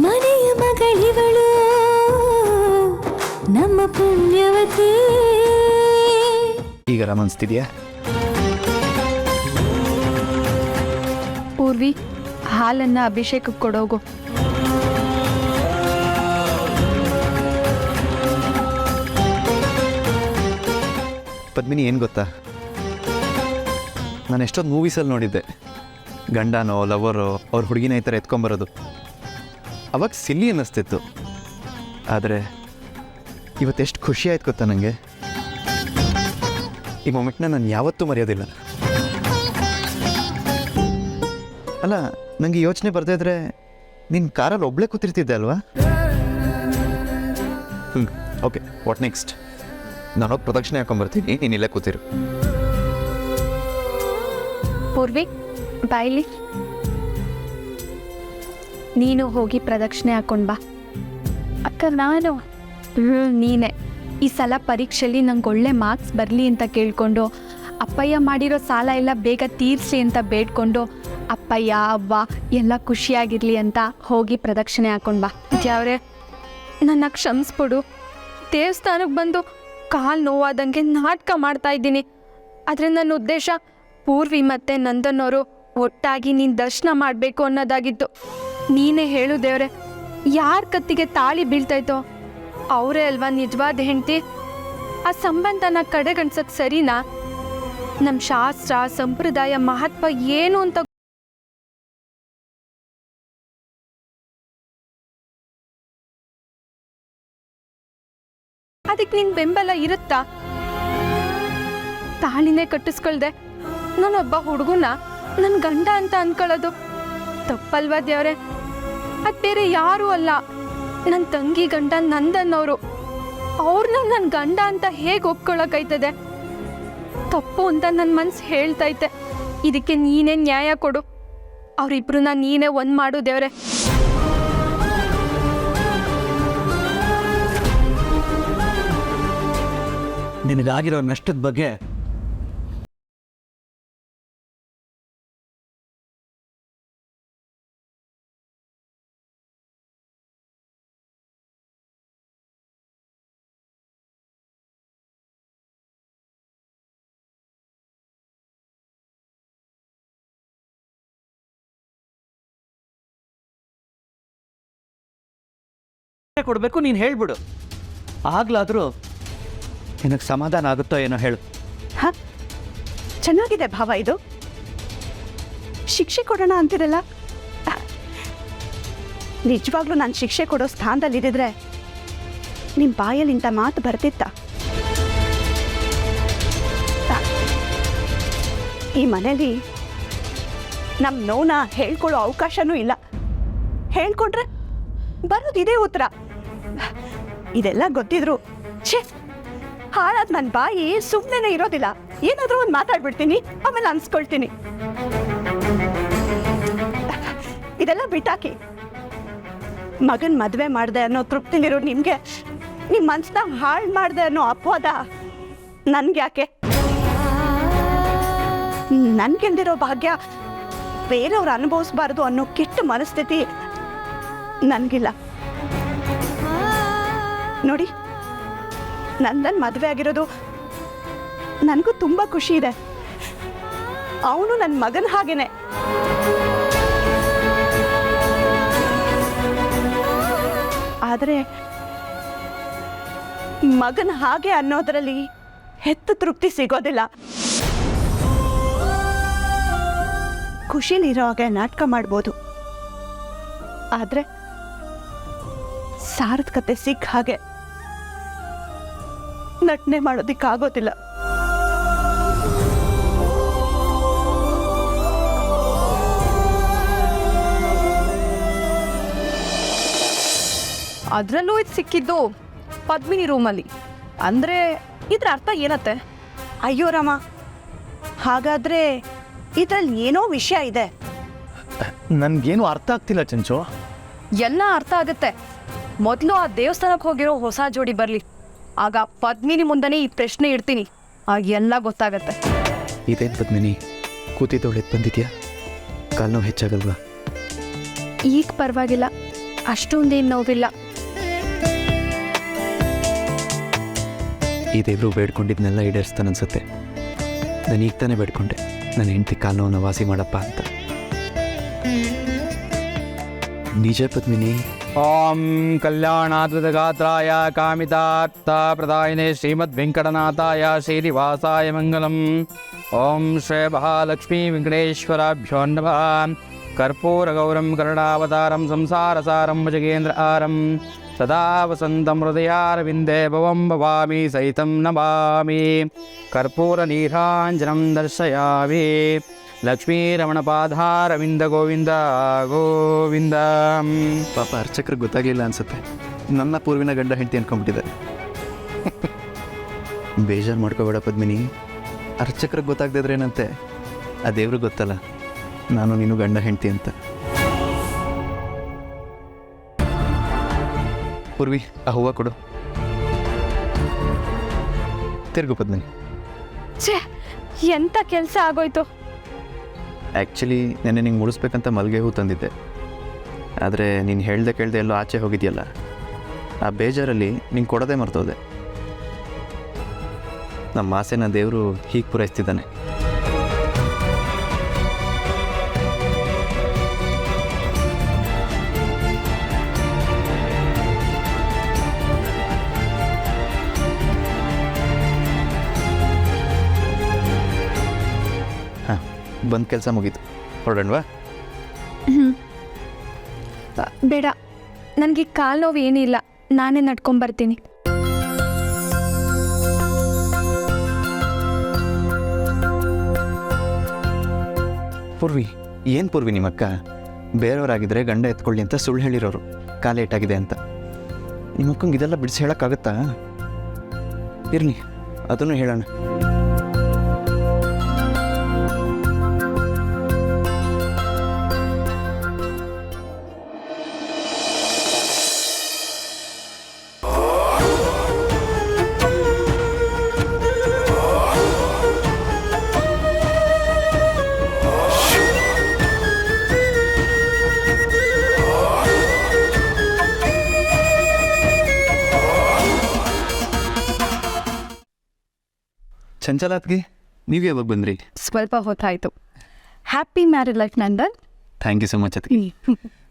ಮನೆಯ ಮಗಳಿವಳು ನಮ್ಮ ಪುಣ್ಯವತಿ. ಈಗ ರಮನ್ಸ್ತಿದ್ಯಾ? ಪೂರ್ವಿ, ಹಾಲನ್ನು ಅಭಿಷೇಕಕ್ಕೆ ಕೊಡೋಗು. ಪದ್ಮಿನಿ, ಏನು ಗೊತ್ತಾ, ನಾನು ಎಷ್ಟೊಂದು ಮೂವೀಸಲ್ಲಿ ನೋಡಿದ್ದೆ, ಗಂಡನೋ ಲವರೋ ಅವ್ರ ಹುಡುಗಿನ ಈ ಥರ ಎತ್ಕೊಂಬರೋದು. ಅವಾಗ ಸಿಲ್ಲಿ ಅನ್ನಿಸ್ತಿತ್ತು. ಆದರೆ ಇವತ್ತೆಷ್ಟು ಖುಷಿ ಆಯ್ತು ಗೊತ್ತಾ ನನಗೆ. ಈ ಮೊಮೆಂಟ್ನ ನಾನು ಯಾವತ್ತೂ ಮರೆಯೋದಿಲ್ಲ. ಅಲ್ಲ, ನನಗೆ ಯೋಚನೆ ಬರ್ತಾಯಿದ್ರೆ ನಿನ್ನ ಕಾರಲ್ಲಿ ಒಬ್ಬಳೇ ಕೂತಿರ್ತಿದ್ದೆ ಅಲ್ವಾ? Okay, what next? ನಾನೋಗಿ ಪ್ರದಕ್ಷಿಣೆ ಹಾಕೊಂಬರ್ತೀನಿ, ನೀನು ಇಲ್ಲೇ ಕೂತಿರು. ಪೂರ್ವಿ, ಬಾಯ್ಲಿ. ನೀನು ಹೋಗಿ ಪ್ರದಕ್ಷಿಣೆ ಹಾಕೊಂಡು ಬಾ. ಅಕ್ಕ, ನಾನು ನೀನೇ ಈ ಸಲ ಪರೀಕ್ಷೆಯಲ್ಲಿ ನಂಗೆ ಒಳ್ಳೆ ಮಾರ್ಕ್ಸ್ ಬರಲಿ ಅಂತ ಕೇಳಿಕೊಂಡು, ಅಪ್ಪಯ್ಯ ಮಾಡಿರೋ ಸಾಲ ಎಲ್ಲ ಬೇಗ ತೀರಿಸಿ ಅಂತ ಬೇಡ್ಕೊಂಡು, ಅಪ್ಪಯ್ಯ ಅವ್ವ ಎಲ್ಲ ಖುಷಿಯಾಗಿರಲಿ ಅಂತ ಹೋಗಿ ಪ್ರದಕ್ಷಿಣೆ ಹಾಕೊಂಡು ಬಾ. ಯಾವ್ರೆ, ನನ್ನ ಕ್ಷಮಿಸ್ಬಿಡು. ದೇವಸ್ಥಾನಕ್ಕೆ ಬಂದು ಕಾಲು ನೋವಾದಂಗೆ ನಾಟಕ ಮಾಡ್ತಾ ಇದ್ದೀನಿ. ಆದರೆ ನನ್ನ ಉದ್ದೇಶ ಪೂರ್ವಿ ಮತ್ತು ನಂದನವರು ಒಟ್ಟಾಗಿ ನೀನು ದರ್ಶನ ಮಾಡಬೇಕು ಅನ್ನೋದಾಗಿತ್ತು. ನೀನೇ ಹೇಳು ದೇವ್ರೆ, ಯಾರ ಕತ್ತಿಗೆ ತಾಳಿ ಬೀಳ್ತಾಯ್ತೋ ಅವರೇ ಅಲ್ವಾ ನಿಜವಾದ ಹೆಂಡತಿ. ಆ ಸಂಬಂಧನ ಕಡೆಗಣಿಸೋದು ಸರಿನಾ? ನಮ್ಮ ಶಾಸ್ತ್ರ ಸಂಪ್ರದಾಯ ಮಹತ್ವ ಏನು ಅಂತ ಅದಕ್ಕೆ ನಿನ್ನ ಬೆಂಬಲ ಇರುತ್ತಾ? ತಾಳಿನೇ ಕಟ್ಟಿಸ್ಕೊಳ್ದೆ ನಾನೊಬ್ಬ ಹುಡುಗನ ನನ್ನ ಗಂಡ ಅಂತ ಅನ್ಕೊಳ್ಳೋದು ತಪ್ಪಲ್ವಾ ದೇವ್ರೆ? ಅದು ಬೇರೆ ಯಾರೂ ಅಲ್ಲ, ನನ್ನ ತಂಗಿ ಗಂಡ ನಂದನ್ನವರು. ಅವ್ರನ್ನ ನನ್ನ ಗಂಡ ಅಂತ ಹೇಗೆ ಒಪ್ಕೊಳ್ಳೋಕೈತದೆ? ತಪ್ಪು ಅಂತ ನನ್ನ ಮನ್ಸು ಹೇಳ್ತೈತೆ. ಇದಕ್ಕೆ ನೀನೇ ನ್ಯಾಯ ಕೊಡು. ಅವರಿಬ್ರನ್ನ ನೀನೇ ಒಂದು ಮಾಡು ದೇವ್ರೆ. ನಿನಗಾಗಿರೋ ನಷ್ಟದ ಬಗ್ಗೆ ಕೊಡಬೇಕು. ನೀನು ಹೇಳ್ಬಿಡು, ಆಗ್ಲಾದರೂ ನಿನಗೆ ಸಮಾಧಾನ ಆಗುತ್ತೋ ಏನೋ ಹೇಳು. ಹಾಂ, ಚೆನ್ನಾಗಿದೆ ಭಾವ. ಇದು ಶಿಕ್ಷೆ ಕೊಡೋಣ ಅಂತಿರಲ್ಲ. ನಿಜವಾಗ್ಲೂ ನಾನು ಶಿಕ್ಷೆ ಕೊಡೋ ಸ್ಥಾನದಲ್ಲಿದ್ದಿದ್ರೆ ನಿಮ್ಮ ಬಾಯಲ್ಲಿ ಇಂಥ ಮಾತು ಬರ್ತಿತ್ತ? ಈ ಮನೇಲಿ ನಮ್ಮ ನೋನ ಹೇಳ್ಕೊಳ್ಳೋ ಅವಕಾಶನೂ ಇಲ್ಲ. ಹೇಳ್ಕೊಂಡ್ರೆ ಬರೋದು ಇದೇ ಉತ್ತರ. ಇದೆಲ್ಲ ಗೊತ್ತಿದ್ರು ಛೇ, ಹಾಳಾದ ನನ್ನ ಬಾಯಿ ಸುಮ್ಮನೆ ಇರೋದಿಲ್ಲ. ಏನಾದರೂ ಒಂದು ಮಾತಾಡ್ಬಿಡ್ತೀನಿ, ಆಮೇಲೆ ಅನ್ಸ್ಕೊಳ್ತೀನಿ. ಇದೆಲ್ಲ ಬಿಟ್ಟಾಕಿ ಮಗನ ಮದುವೆ ಮಾಡಿದೆ ಅನ್ನೋ ತೃಪ್ತಿಲಿರೋ ನಿಮಗೆ ನಿಮ್ಮ ಮನಸ್ಸನ್ನ ಹಾಳು ಮಾಡಿದೆ ಅನ್ನೋ ಅಪವಾದ ನನ್ಗೆ ಯಾಕೆ? ನನ್ಗೆಲ್ದಿರೋ ಭಾಗ್ಯ ಬೇರೆಯವ್ರು ಅನುಭವಿಸ್ಬಾರ್ದು ಅನ್ನೋ ಕೆಟ್ಟ ಮನಸ್ಥಿತಿ ನನಗಿಲ್ಲ. ನೋಡಿ, ನಂದನ್ ಮದುವೆ ಆಗಿರೋದು ನನಗೂ ತುಂಬ ಖುಷಿ ಇದೆ. ಅವನು ನನ್ನ ಮಗನ ಹಾಗೇನೆ. ಆದರೆ ಮಗನ ಹಾಗೆ ಅನ್ನೋದರಲ್ಲಿ ಹೆತ್ತ ತೃಪ್ತಿ ಸಿಗೋದಿಲ್ಲ. ಖುಷಿಲಿರೋ ಹಾಗೆ ನಾಟಕ ಮಾಡ್ಬೋದು, ಆದರೆ ಸಾರ್ಥಕತೆ ಸಿಕ್ಕ ಹಾಗೆ ನಟನೆ ಮಾಡೋದಿಕ್ಕಾಗೋದಿಲ್ಲ. ಅದರಲ್ಲೂ ಇದು ಸಿಕ್ಕಿದ್ದು ಪದ್ಮಿನಿ ರೂಮಲ್ಲಿ. ಅಂದರೆ ಇದ್ರ ಅರ್ಥ ಏನತ್ತೆ? ಅಯ್ಯೋ ರಾಮ, ಹಾಗಾದ್ರೆ ಇದ್ರಲ್ಲಿ ಏನೋ ವಿಷಯ ಇದೆ. ನನಗೇನು ಅರ್ಥ ಆಗ್ತಿಲ್ಲ ಚಂಚು. ಎಲ್ಲ ಅರ್ಥ ಆಗುತ್ತೆ. ಮೊದಲು ಆ ದೇವಸ್ಥಾನಕ್ಕೆ ಹೋಗಿರೋ ಹೊಸ ಜೋಡಿ ಬರಲಿ, ಆಗ ಪದ್ಮಿನಿ ಮುಂದೆನೇ ಈ ಪ್ರಶ್ನೆ ಇಡ್ತೀನಿ, ಆಗ ಎಲ್ಲ ಗೊತ್ತಾಗತ್ತೆ. ಇದೇನು ಪದ್ಮಿನಿ, ಕೂತಿದ್ದವಳು ಎದ್ದು ಬಂದಿದ್ಯಾ? ಕಾಲು ನೋವು ಹೆಚ್ಚಾಗಲ್ವಾ? ಈಗ ಪರವಾಗಿಲ್ಲ, ಅಷ್ಟೊಂದೇನು ನೋವಿಲ್ಲ. ಈ ದೇವರು ಬೇಡ್ಕೊಂಡಿದ್ನೆಲ್ಲ ಈಡೇರಿಸ್ತಾನೆ ಅನ್ಸುತ್ತೆ. ನಾನು ಈಗ ತಾನೇ ಬೇಡ್ಕೊಂಡೆ ನನ್ನ ಹೆಂಡತಿ ಕಾಲು ನೋವನ್ನು ವಾಸಿ ಮಾಡಪ್ಪ ಅಂತ. ನಿಜ ಪದ್ಮಿನಿ. ಓಂ ಕಲ್ಯಾಣಾದ್ಭುತಗಾತ್ರಾಯ ಕಾಮಿತಾರ್ಥ ಪ್ರದಾಯಿನೇ ಶ್ರೀಮದ್ ವೆಂಕಟನಾಥಾಯ ಶ್ರೀನಿವಾಸಾಯ ಮಂಗಲಂ. ಓಂ ಶ್ರೀ ಮಹಾಲಕ್ಷ್ಮೀ ವೆಂಕಟೇಶ್ವರಾಭ್ಯೋ ನಮಃ. ಕರ್ಪೂರಗೌರಂ ಕರುಣಾವತಾರಂ ಸಂಸಾರಸಾರಂ ಭುಜಗೇಂದ್ರ ಆರಂ ಸದಾ ವಸಂತಂ ಹೃದಯಾರವಿಂದೇ ಭವಂ ಭವಾಮಿ ಸಹಿತಂ ನಮಾಮಿ. ಕರ್ಪೂರ ನೀರಾಂಜನಂ ದರ್ಶಯಾಮಿ. ಲಕ್ಷ್ಮೀರಮಣಪಾಧಾರವಿಂದ ಗೋವಿಂದ ಗೋವಿಂದ. ಪಾಪ ಅರ್ಚಕ್ರಿಗೆ ಗೊತ್ತಾಗಲಿಲ್ಲ ಅನ್ಸುತ್ತೆ, ನನ್ನ ಪೂರ್ವಿನ ಗಂಡ ಹೆಂಡತಿ ಅನ್ಕೊಂಡ್ಬಿಟ್ಟಿದ್ದಾರೆ. ಬೇಜಾರು ಮಾಡ್ಕೋಬೇಡ ಪದ್ಮಿನಿ, ಅರ್ಚಕ್ರಿಗೆ ಗೊತ್ತಾಗದಿದ್ರೆ ಏನಂತೆ, ಆ ದೇವ್ರಿಗೆ ಗೊತ್ತಲ್ಲ ನಾನು ನೀನು ಗಂಡ ಹೆಂಡತಿ ಅಂತ. ಪೂರ್ವಿ, ಆ ಹೂವು ಕೊಡು. ತಿರುಗು ಪದ್ಮಿನಿ. ಛೇ, ಎಂಥ ಕೆಲಸ ಆಗೋಯ್ತು. ಆ್ಯಕ್ಚುಲಿ ನೆನ್ನೆ ನಿಂಗೆ ಮುಡಿಸ್ಬೇಕಂತ ಮಲ್ಲಿಗೆ ಹೂ ತಂದಿದ್ದೆ, ಆದರೆ ನೀನು ಹೇಳ್ದೆ ಕೇಳ್ದೆ ಎಲ್ಲೋ ಆಚೆ ಹೋಗಿದ್ಯಲ್ಲ, ಆ ಬೇಜಾರಲ್ಲಿ ನಿಂಗೆ ಕೊಡೋದೇ ಮರ್ತೋದೆ. ನಮ್ಮ ಆಸೆನ ದೇವರು ಹೀಗೆ ಪೂರೈಸ್ತಿದ್ದಾನೆ. ಹಾಂ, ಬಂದು ಕೆಲಸ ಮುಗೀತು, ಹೊರಡೋಣವಾ? ಬೇಡ, ನನಗೆ ಕಾಲು ನೋವು ಏನಿಲ್ಲ, ನಾನೇ ನಡ್ಕೊಂಬರ್ತೀನಿ. ಪೂರ್ವಿ, ಏನು ಪೂರ್ವಿ ನಿಮ್ಮಕ್ಕ? ಬೇರೆಯವರಾಗಿದ್ದರೆ ಗಂಡ ಎತ್ಕೊಳ್ಳಿ ಅಂತ ಸುಳ್ಳು ಹೇಳಿರೋರು, ಕಾಲು ಏಟಾಗಿದೆ ಅಂತ. ನಿಮ್ಮಕ್ಕಂಗೆ ಇದೆಲ್ಲ ಬಿಡಿಸಿ ಹೇಳೋಕ್ಕಾಗತ್ತಾ? ಇರಲಿ, ಅದನ್ನು ಹೇಳೋಣ. ಚಂಚಲಾತ್ಗೆ ನೀವು ಯಾವಾಗ ಬಂದ್ರಿ? ಸ್ವಲ್ಪ ಹೊತ್ತಾಯಿತು. Happy married life Nandan. Thank you so much ಅತ್ಗೆ.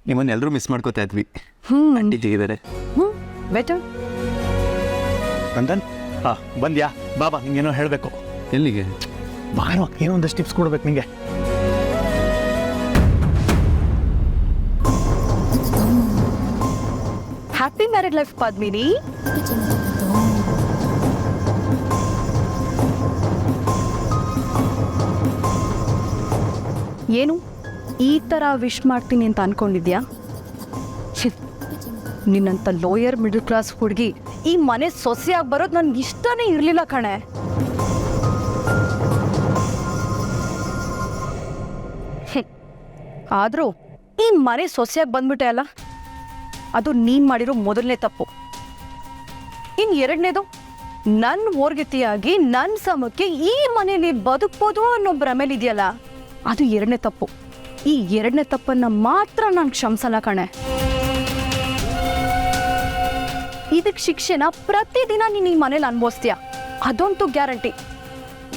ನಿಮ್ಮನ್ನು ಎಲ್ಲರೂ ಮಿಸ್ ಮಾಡ್ಕೋತಾ ಇದ್ವಿ. ಆಂಟಿ ಹೇಗಿದ್ದಾರೆ? ಬೆಟರ್. ನಂದನ್, ಹಾಂ ಬಂದ್ಯಾ? ಬಾಬಾ ನಿಂಗೇನೋ ಹೇಳಬೇಕು. ಎಲ್ಲಿಗೆ? ಬಾರೋ, ಏನೋ ಒಂದಷ್ಟು ಟಿಪ್ಸ್ ಕೊಡ್ಬೇಕು ನಿಂಗೆ. Happy married life Padmini. ಏನು ಈ ಥರ ವಿಶ್ ಮಾಡ್ತೀನಿ ಅಂತ ಅನ್ಕೊಂಡಿದ್ಯಾ? ನಿನ್ನಂಥ ಲೋಯರ್ ಮಿಡಲ್ ಕ್ಲಾಸ್ ಹುಡುಗಿ ಈ ಮನೆ ಸೊಸೆಯಾಗಿ ಬರೋದು ನನ್ಗೆ ಇಷ್ಟನೇ ಇರಲಿಲ್ಲ ಕಣೆ. ಆದರೂ ಈ ಮನೆ ಸೊಸೆಯಾಗಿ ಬಂದ್ಬಿಟ್ಟೆ ಅಲ್ಲ, ಅದು ನೀನು ಮಾಡಿರೋ ಮೊದಲನೇ ತಪ್ಪು. ಇನ್ನು ಎರಡನೇದು, ನನ್ನ ಓರ್ಗತಿಯಾಗಿ ನನ್ನ ಸಮಕ್ಕೆ ಈ ಮನೇಲಿ ಬದುಕ್ಬೋದು ಅನ್ನೋ ಭ್ರಮೇಲಿದೆಯಲ್ಲ, ಅದು ಎರಡನೇ ತಪ್ಪು. ಈ ಎರಡನೇ ತಪ್ಪನ್ನು ಮಾತ್ರ ನಾನು ಕ್ಷಮಿಸಲ್ಲ ಕಣೆ. ಇದಕ್ಕೆ ಶಿಕ್ಷೆನ ಪ್ರತಿದಿನ ನೀನು ಈ ಮನೇಲಿ ಅನುಭವಿಸ್ತೀಯ, ಅದಂತೂ ಗ್ಯಾರಂಟಿ.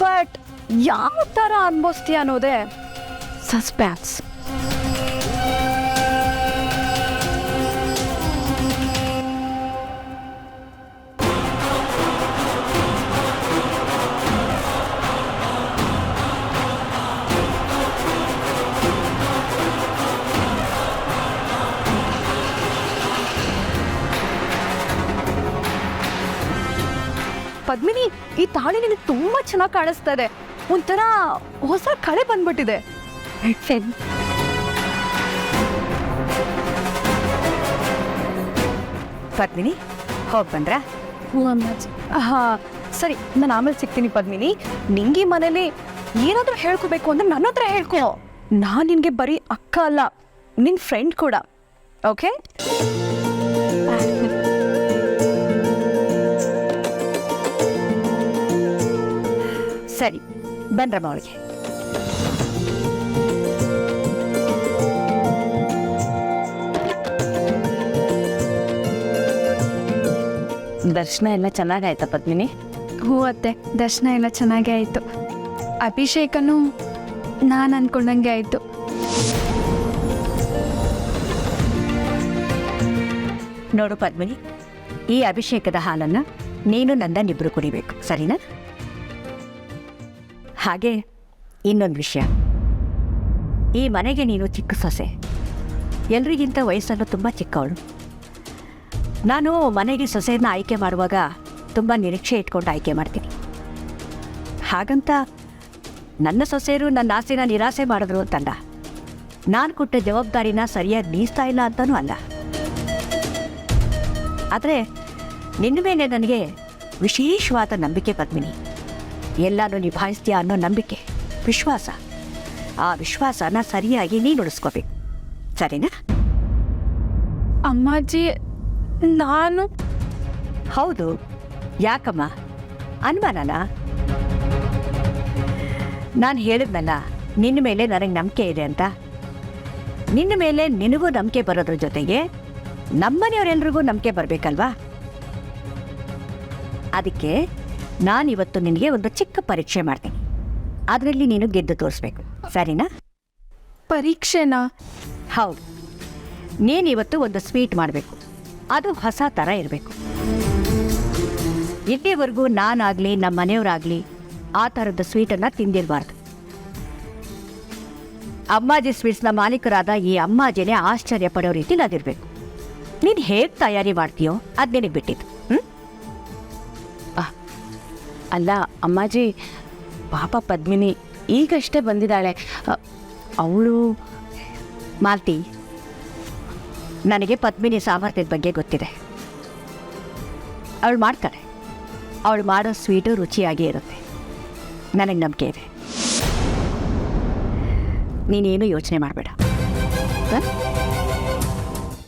ಬಟ್ ಯಾವ ಥರ ಅನುಭವಿಸ್ತೀಯ ಅನ್ನೋದೇ ಸಸ್ಪೆನ್ಸ್. ಪದ್ಮಿನಿ, ಈ ತಾಳಿ ನಿನಗೆ ತುಂಬಾ ಚೆನ್ನಾಗಿ ಕಾಣಿಸ್ತಾ ಇದೆ. ಒಂಥರ ಹೊಸ ಕಳೆ ಬಂದ್ಬಿಟ್ಟಿದೆ. ಪದ್ಮಿನಿ, ಹೋಗಿ ಬಂದ್ರ? ಹಾ ಸರಿ, ನಾನು ಆಮೇಲೆ ಸಿಗ್ತೀನಿ ಪದ್ಮಿನಿ. ನಿಂಗೆ ಈ ಮನೇಲಿ ಏನಾದರೂ ಹೇಳ್ಕೋಬೇಕು ಅಂದ್ರೆ ನನ್ನ ಹತ್ರ ಹೇಳ್ಕೊ. ನಾನು ನಿನಗೆ ಬರೀ ಅಕ್ಕ ಅಲ್ಲ, ನಿನ್ನ ಫ್ರೆಂಡ್ ಕೂಡ. ಓಕೆ? ಸರಿ, ಬನ್ರಮ್ಮ ಅವಳಿಗೆ. ದರ್ಶನ ಎಲ್ಲ ಚೆನ್ನಾಗಾಯ್ತಾ ಪದ್ಮಿನಿ? ಹ್ಞೂ ಅತ್ತೆ, ದರ್ಶನ ಎಲ್ಲ ಚೆನ್ನಾಗೇ ಆಯಿತು. ಅಭಿಷೇಕನೂ ನಾನು ಅಂದ್ಕೊಂಡಂಗೆ ಆಯಿತು. ನೋಡು ಪದ್ಮಿನಿ, ಈ ಅಭಿಷೇಕದ ಹಾಲನ್ನು ನೀನು ನಂದನಿಬ್ಬರು ಕುಡಿಬೇಕು, ಸರಿನಾ? ಹಾಗೆ ಇನ್ನೊಂದು ವಿಷಯ, ಈ ಮನೆಗೆ ನೀನು ಚಿಕ್ಕ ಸೊಸೆ, ಎಲ್ರಿಗಿಂತ ವಯಸ್ಸನ್ನು ತುಂಬ ಚಿಕ್ಕವಳು. ನಾನು ಮನೆಗೆ ಸೊಸೆಯನ್ನು ಆಯ್ಕೆ ಮಾಡುವಾಗ ತುಂಬ ನಿರೀಕ್ಷೆ ಇಟ್ಕೊಂಡು ಆಯ್ಕೆ ಮಾಡ್ತೀನಿ. ಹಾಗಂತ ನನ್ನ ಸೊಸೆಯರು ನನ್ನ ಆಸೆನ ನಿರಾಸೆ ಮಾಡಿದ್ರು ಅಂತಲ್ಲ, ನಾನು ಕೊಟ್ಟ ಜವಾಬ್ದಾರಿನ ಸರಿಯಾಗಿ ನೀಸ್ತಾ ಇಲ್ಲ ಅಂತನೂ ಅಲ್ಲ. ಆದರೆ ನಿನ್ನ ಮೇಲೆ ನನಗೆ ವಿಶೇಷವಾದ ನಂಬಿಕೆ ಪದ್ಮಿನಿ. ಎಲ್ಲನೂ ನಿಭಾಯಿಸ್ತೀಯ ಅನ್ನೋ ನಂಬಿಕೆ, ವಿಶ್ವಾಸ. ಆ ವಿಶ್ವಾಸನ ಸರಿಯಾಗಿ ನೀನು ಉಳಿಸ್ಕೋಬೇಕು, ಸರಿನಾ? ಅಮ್ಮಾಜಿ, ನಾನು ಹೌದು. ಯಾಕಮ್ಮ ಅನುಮಾನನ? ನಾನು ಹೇಳಿದ್ನಲ್ಲ ನಿನ್ನ ಮೇಲೆ ನನಗೆ ನಂಬಿಕೆ ಇದೆ ಅಂತ. ನಿನ್ನ ಮೇಲೆ ನಿನಗೂ ನಂಬಿಕೆ ಬರೋದ್ರ ಜೊತೆಗೆ ನಮ್ಮನೆಯವರೆಲ್ರಿಗೂ ನಂಬಿಕೆ ಬರಬೇಕಲ್ವಾ? ಅದಕ್ಕೆ ನಾನಿವತ್ತು ನಿನಗೆ ಒಂದು ಚಿಕ್ಕ ಪರೀಕ್ಷೆ ಮಾಡ್ತೀನಿ. ಅದರಲ್ಲಿ ನೀನು ಗೆದ್ದು ತೋರಿಸ್ಬೇಕು, ಸರಿನಾ? ಪರೀಕ್ಷೆನಾ? ಹೌದು. ನೀನಿವತ್ತು ಒಂದು ಸ್ವೀಟ್ ಮಾಡಬೇಕು. ಅದು ಹೊಸ ಥರ ಇರಬೇಕು. ಇಲ್ಲಿವರೆಗೂ ನಾನಾಗಲಿ ನಮ್ಮ ಮನೆಯವರಾಗಲಿ ಆ ಥರದ ಸ್ವೀಟನ್ನು ತಿಂದಿರಬಾರ್ದು. ಅಮ್ಮಾಜಿ ಸ್ವೀಟ್ಸ್ನ ಮಾಲೀಕರಾದ ಈ ಅಮ್ಮಾಜಿನೇ ಆಶ್ಚರ್ಯ ಪಡೋ ರೀತಿಲಿ ಅದಿರಬೇಕು. ನೀನು ಹೇಗೆ ತಯಾರಿ ಮಾಡ್ತೀಯೋ ಅದು ನಿನಗೆ ಬಿಟ್ಟಿದ್ದು. ಅಲ್ಲ ಅಮ್ಮಾಜಿ, ಪಾಪ ಪದ್ಮಿನಿ ಈಗಷ್ಟೇ ಬಂದಿದ್ದಾಳೆ. ಅವಳು ಮಾಲ್ತಿ, ನನಗೆ ಪದ್ಮಿನಿ ಸಾಮರ್ಥ್ಯದ ಬಗ್ಗೆ ಗೊತ್ತಿದೆ. ಅವಳು ಮಾಡ್ತಾಳೆ. ಅವಳು ಮಾಡೋ ಸ್ವೀಟು ರುಚಿಯಾಗಿ ಇರುತ್ತೆ. ನನಗೆ ನಂಬಿಕೆ ಇದೆ. ನೀನೇನು ಯೋಚನೆ ಮಾಡಬೇಡ.